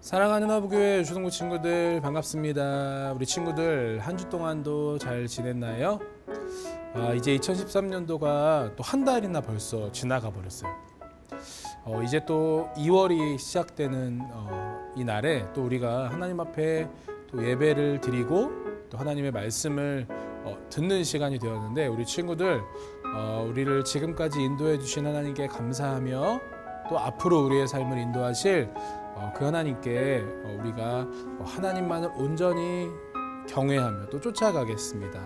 사랑하는 화부교회 유초등부 친구들 반갑습니다. 우리 친구들 한 주 동안도 잘 지냈나요? 이제 2013년도가 또 한 달이나 벌써 지나가 버렸어요. 이제 또 2월이 시작되는 이 날에 또 우리가 하나님 앞에 또 예배를 드리고 또 하나님의 말씀을 듣는 시간이 되었는데, 우리 친구들 우리를 지금까지 인도해 주신 하나님께 감사하며 또 앞으로 우리의 삶을 인도하실 그 하나님께 우리가 하나님만을 온전히 경외하며 또 쫓아가겠습니다.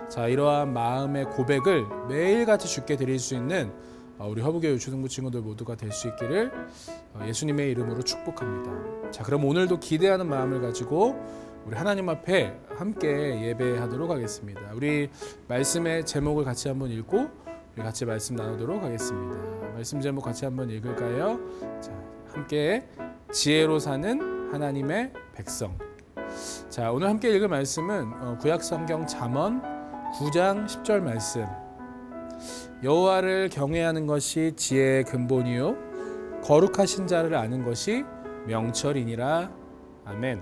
자, 이러한 마음의 고백을 매일같이 주께 드릴 수 있는 우리 화부교회 유초등부 친구들 모두가 될 수 있기를 예수님의 이름으로 축복합니다. 자, 그럼 오늘도 기대하는 마음을 가지고 우리 하나님 앞에 함께 예배하도록 하겠습니다. 우리 말씀의 제목을 같이 한번 읽고 우리 같이 말씀 나누도록 하겠습니다. 말씀 제목 같이 한번 읽을까요? 자, 함께 지혜로 사는 하나님의 백성. 자, 오늘 함께 읽을 말씀은 구약성경 잠언 9장 10절 말씀. 여호와를 경외하는 것이 지혜의 근본이요 거룩하신 자를 아는 것이 명철이니라. 아멘.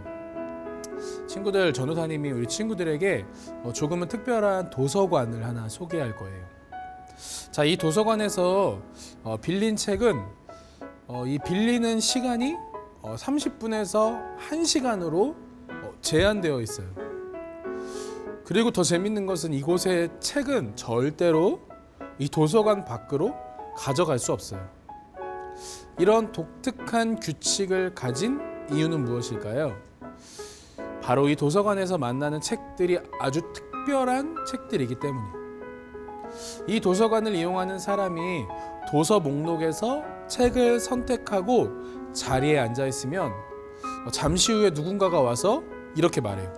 친구들, 전도사님이 우리 친구들에게 조금은 특별한 도서관을 하나 소개할 거예요. 자, 이 도서관에서 빌린 책은 이 빌리는 시간이 30분에서 1시간으로 제한되어 있어요. 그리고 더 재밌는 것은 이곳의 책은 절대로 이 도서관 밖으로 가져갈 수 없어요. 이런 독특한 규칙을 가진 이유는 무엇일까요? 바로 이 도서관에서 만나는 책들이 아주 특별한 책들이기 때문이에요. 이 도서관을 이용하는 사람이 도서 목록에서 책을 선택하고 자리에 앉아 있으면 잠시 후에 누군가가 와서 이렇게 말해요.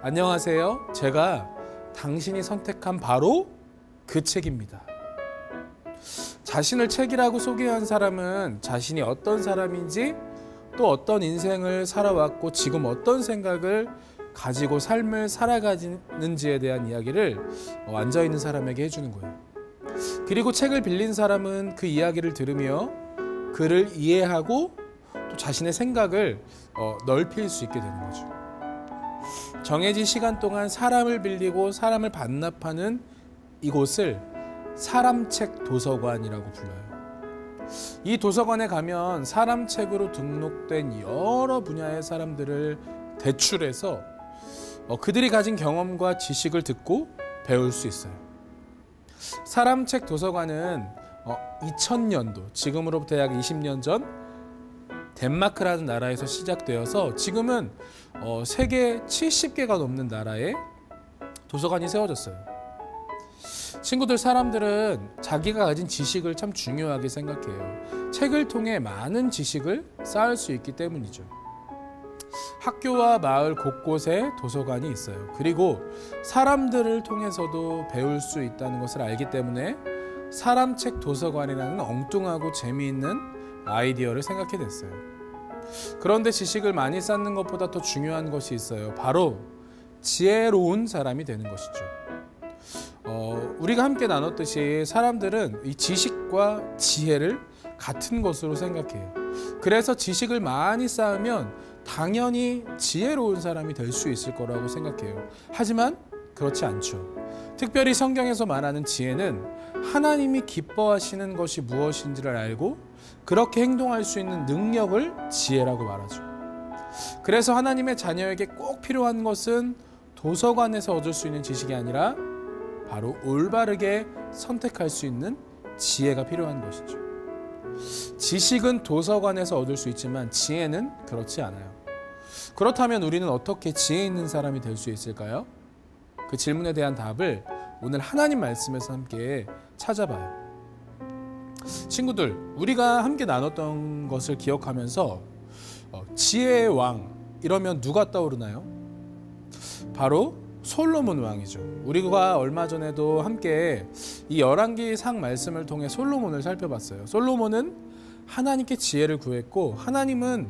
안녕하세요. 제가 당신이 선택한 바로 그 책입니다. 자신을 책이라고 소개한 사람은 자신이 어떤 사람인지, 또 어떤 인생을 살아왔고 지금 어떤 생각을 가지고 삶을 살아가는지에 대한 이야기를 앉아있는 사람에게 해주는 거예요. 그리고 책을 빌린 사람은 그 이야기를 들으며 그를 이해하고 또 자신의 생각을 넓힐 수 있게 되는 거죠. 정해진 시간 동안 사람을 빌리고 사람을 반납하는 이곳을 사람책 도서관이라고 불러요. 이 도서관에 가면 사람책으로 등록된 여러 분야의 사람들을 대출해서 그들이 가진 경험과 지식을 듣고 배울 수 있어요. 사람책 도서관은 2000년도, 지금으로부터 약 20년 전 덴마크라는 나라에서 시작되어서 지금은 세계 70개가 넘는 나라에 도서관이 세워졌어요. 친구들, 사람들은 자기가 가진 지식을 참 중요하게 생각해요. 책을 통해 많은 지식을 쌓을 수 있기 때문이죠. 학교와 마을 곳곳에 도서관이 있어요. 그리고 사람들을 통해서도 배울 수 있다는 것을 알기 때문에 사람책 도서관이라는 엉뚱하고 재미있는 아이디어를 생각해냈어요. 그런데 지식을 많이 쌓는 것보다 더 중요한 것이 있어요. 바로 지혜로운 사람이 되는 것이죠. 우리가 함께 나눴듯이 사람들은 이 지식과 지혜를 같은 것으로 생각해요. 그래서 지식을 많이 쌓으면 당연히 지혜로운 사람이 될 수 있을 거라고 생각해요. 하지만 그렇지 않죠. 특별히 성경에서 말하는 지혜는 하나님이 기뻐하시는 것이 무엇인지를 알고 그렇게 행동할 수 있는 능력을 지혜라고 말하죠. 그래서 하나님의 자녀에게 꼭 필요한 것은 도서관에서 얻을 수 있는 지식이 아니라 바로 올바르게 선택할 수 있는 지혜가 필요한 것이죠. 지식은 도서관에서 얻을 수 있지만 지혜는 그렇지 않아요. 그렇다면 우리는 어떻게 지혜 있는 사람이 될 수 있을까요? 그 질문에 대한 답을 오늘 하나님 말씀에서 함께 찾아봐요. 친구들, 우리가 함께 나눴던 것을 기억하면서 지혜의 왕 이러면 누가 떠오르나요? 바로 솔로몬 왕이죠. 우리가 얼마 전에도 함께 이 열왕기상 말씀을 통해 솔로몬을 살펴봤어요. 솔로몬은 하나님께 지혜를 구했고 하나님은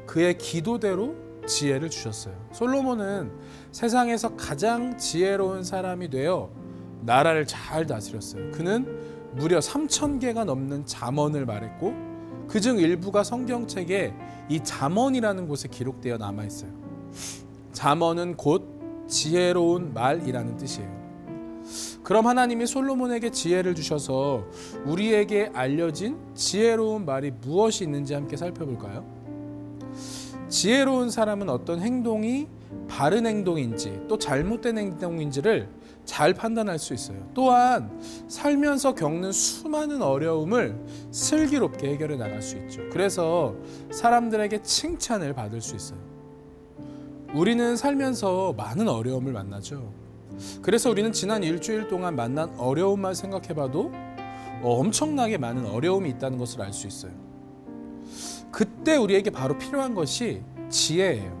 그의 기도대로 지혜를 주셨어요. 솔로몬은 세상에서 가장 지혜로운 사람이 되어 나라를 잘 다스렸어요. 그는 무려 3000개가 넘는 잠언을 말했고 그중 일부가 성경책에 이 잠언이라는 곳에 기록되어 남아 있어요. 잠언은 곧 지혜로운 말이라는 뜻이에요. 그럼 하나님이 솔로몬에게 지혜를 주셔서 우리에게 알려진 지혜로운 말이 무엇이 있는지 함께 살펴볼까요? 지혜로운 사람은 어떤 행동이 바른 행동인지 또 잘못된 행동인지를 잘 판단할 수 있어요. 또한 살면서 겪는 수많은 어려움을 슬기롭게 해결해 나갈 수 있죠. 그래서 사람들에게 칭찬을 받을 수 있어요. 우리는 살면서 많은 어려움을 만나죠. 그래서 우리는 지난 일주일 동안 만난 어려움만 생각해봐도 엄청나게 많은 어려움이 있다는 것을 알 수 있어요. 그때 우리에게 바로 필요한 것이 지혜예요.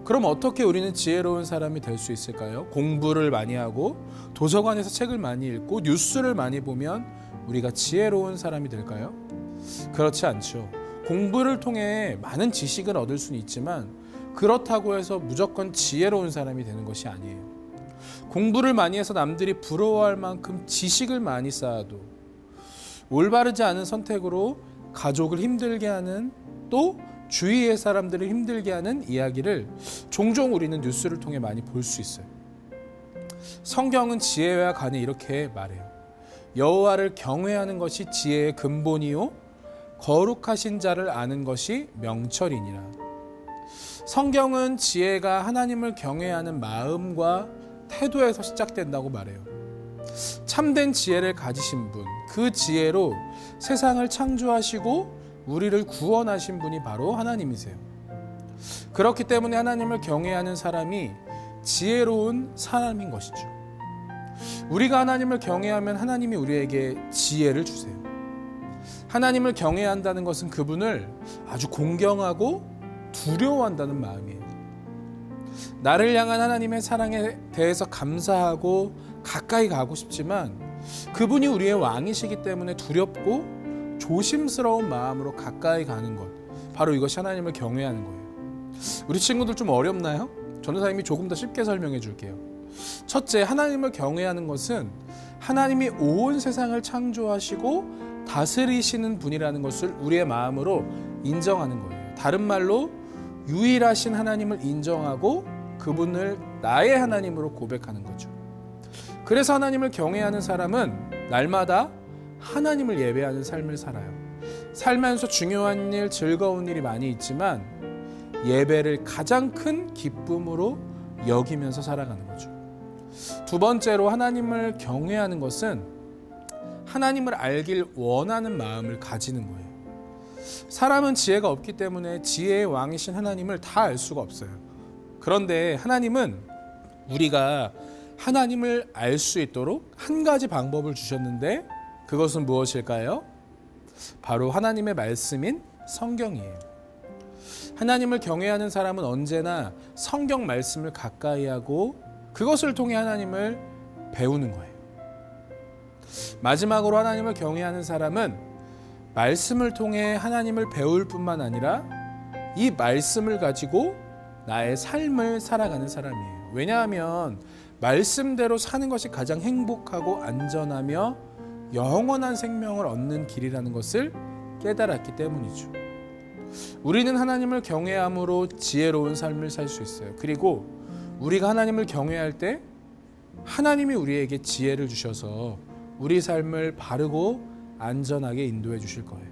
그럼 어떻게 우리는 지혜로운 사람이 될 수 있을까요? 공부를 많이 하고 도서관에서 책을 많이 읽고 뉴스를 많이 보면 우리가 지혜로운 사람이 될까요? 그렇지 않죠. 공부를 통해 많은 지식을 얻을 수는 있지만 그렇다고 해서 무조건 지혜로운 사람이 되는 것이 아니에요. 공부를 많이 해서 남들이 부러워할 만큼 지식을 많이 쌓아도 올바르지 않은 선택으로 가족을 힘들게 하는 또 주위의 사람들을 힘들게 하는 이야기를 종종 우리는 뉴스를 통해 많이 볼 수 있어요. 성경은 지혜와 관해 이렇게 말해요. 여호와를 경외하는 것이 지혜의 근본이요 거룩하신 자를 아는 것이 명철이니라. 성경은 지혜가 하나님을 경외하는 마음과 태도에서 시작된다고 말해요. 참된 지혜를 가지신 분, 그 지혜로 세상을 창조하시고 우리를 구원하신 분이 바로 하나님이세요. 그렇기 때문에 하나님을 경외하는 사람이 지혜로운 사람인 것이죠. 우리가 하나님을 경외하면 하나님이 우리에게 지혜를 주세요. 하나님을 경외한다는 것은 그분을 아주 공경하고 두려워한다는 마음이에요. 나를 향한 하나님의 사랑에 대해서 감사하고 가까이 가고 싶지만 그분이 우리의 왕이시기 때문에 두렵고 조심스러운 마음으로 가까이 가는 것, 바로 이것이 하나님을 경외하는 거예요. 우리 친구들 좀 어렵나요? 전도사님이 조금 더 쉽게 설명해 줄게요. 첫째, 하나님을 경외하는 것은 하나님이 온 세상을 창조하시고 다스리시는 분이라는 것을 우리의 마음으로 인정하는 거예요. 다른 말로 유일하신 하나님을 인정하고 그분을 나의 하나님으로 고백하는 거죠. 그래서 하나님을 경외하는 사람은 날마다 하나님을 예배하는 삶을 살아요. 살면서 중요한 일, 즐거운 일이 많이 있지만 예배를 가장 큰 기쁨으로 여기면서 살아가는 거죠. 두 번째로 하나님을 경외하는 것은 하나님을 알길 원하는 마음을 가지는 거예요. 사람은 지혜가 없기 때문에 지혜의 왕이신 하나님을 다 알 수가 없어요. 그런데 하나님은 우리가 하나님을 알 수 있도록 한 가지 방법을 주셨는데 그것은 무엇일까요? 바로 하나님의 말씀인 성경이에요. 하나님을 경외하는 사람은 언제나 성경 말씀을 가까이 하고 그것을 통해 하나님을 배우는 거예요. 마지막으로 하나님을 경외하는 사람은 말씀을 통해 하나님을 배울 뿐만 아니라 이 말씀을 가지고 나의 삶을 살아가는 사람이에요. 왜냐하면 말씀대로 사는 것이 가장 행복하고 안전하며 영원한 생명을 얻는 길이라는 것을 깨달았기 때문이죠. 우리는 하나님을 경외함으로 지혜로운 삶을 살 수 있어요. 그리고 우리가 하나님을 경외할 때 하나님이 우리에게 지혜를 주셔서 우리 삶을 바르고 안전하게 인도해 주실 거예요.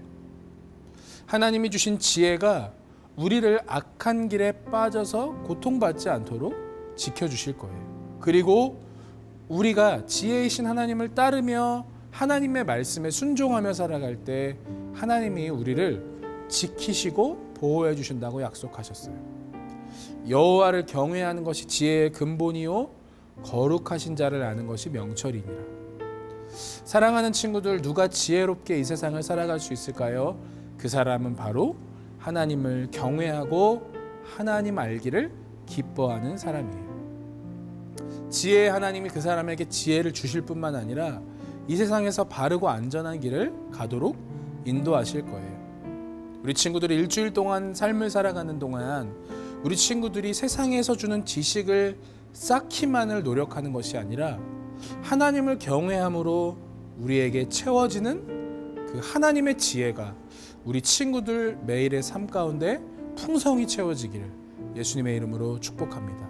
하나님이 주신 지혜가 우리를 악한 길에 빠져서 고통받지 않도록 지켜주실 거예요. 그리고 우리가 지혜이신 하나님을 따르며 하나님의 말씀에 순종하며 살아갈 때 하나님이 우리를 지키시고 보호해 주신다고 약속하셨어요. 여호와를 경외하는 것이 지혜의 근본이요 거룩하신 자를 아는 것이 명철이니라. 사랑하는 친구들, 누가 지혜롭게 이 세상을 살아갈 수 있을까요? 그 사람은 바로 하나님을 경외하고 하나님 알기를 기뻐하는 사람이에요. 지혜의 하나님이 그 사람에게 지혜를 주실 뿐만 아니라 이 세상에서 바르고 안전한 길을 가도록 인도하실 거예요. 우리 친구들이 일주일 동안 삶을 살아가는 동안 우리 친구들이 세상에서 주는 지식을 쌓기만을 노력하는 것이 아니라 하나님을 경외함으로 우리에게 채워지는 그 하나님의 지혜가 우리 친구들 매일의 삶 가운데 풍성히 채워지기를 예수님의 이름으로 축복합니다.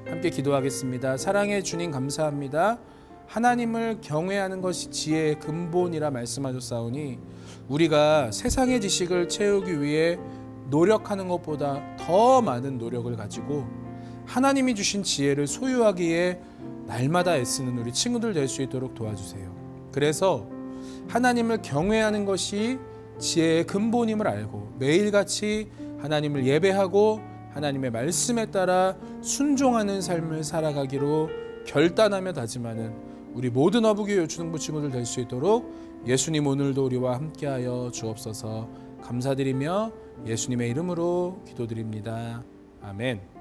함께 기도하겠습니다. 사랑의 주님 감사합니다. 하나님을 경외하는 것이 지혜의 근본이라 말씀하셨사오니 우리가 세상의 지식을 채우기 위해 노력하는 것보다 더 많은 노력을 가지고 하나님이 주신 지혜를 소유하기에 날마다 애쓰는 우리 친구들 될 수 있도록 도와주세요. 그래서 하나님을 경외하는 것이 지혜의 근본임을 알고 매일같이 하나님을 예배하고 하나님의 말씀에 따라 순종하는 삶을 살아가기로 결단하며 다짐하는 우리 모든 어부교 요초등부 친구들 될 수 있도록 예수님 오늘도 우리와 함께하여 주옵소서. 감사드리며 예수님의 이름으로 기도드립니다. 아멘.